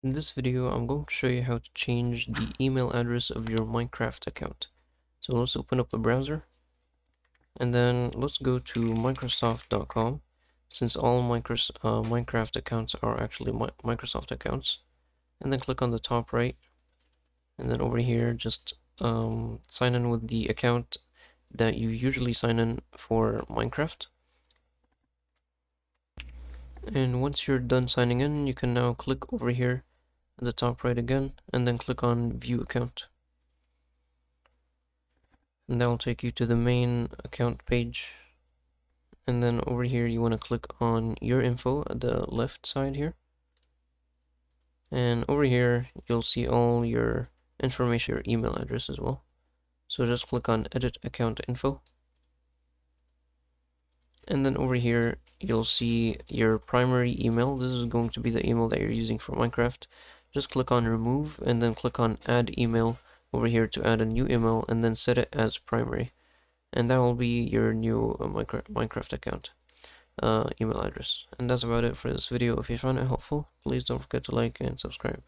In this video, I'm going to show you how to change the email address of your Minecraft account. So let's open up a browser and then let's go to Microsoft.com, since all Minecraft accounts are actually Microsoft accounts. And then click on the top right, and then over here just sign in with the account that you usually sign in for Minecraft. And once you're done signing in, you can now click over here at the top right again, and then click on View Account. And that will take you to the main account page. And then over here, you want to click on Your Info at the left side here. And over here, you'll see all your information, your email address as well. So just click on Edit Account Info. And then over here, you'll see your primary email. This is going to be the email that you're using for Minecraft. Just click on Remove and then click on Add Email over here to add a new email and then set it as primary. And that will be your new Minecraft account email address. And that's about it for this video. If you found it helpful, please don't forget to like and subscribe.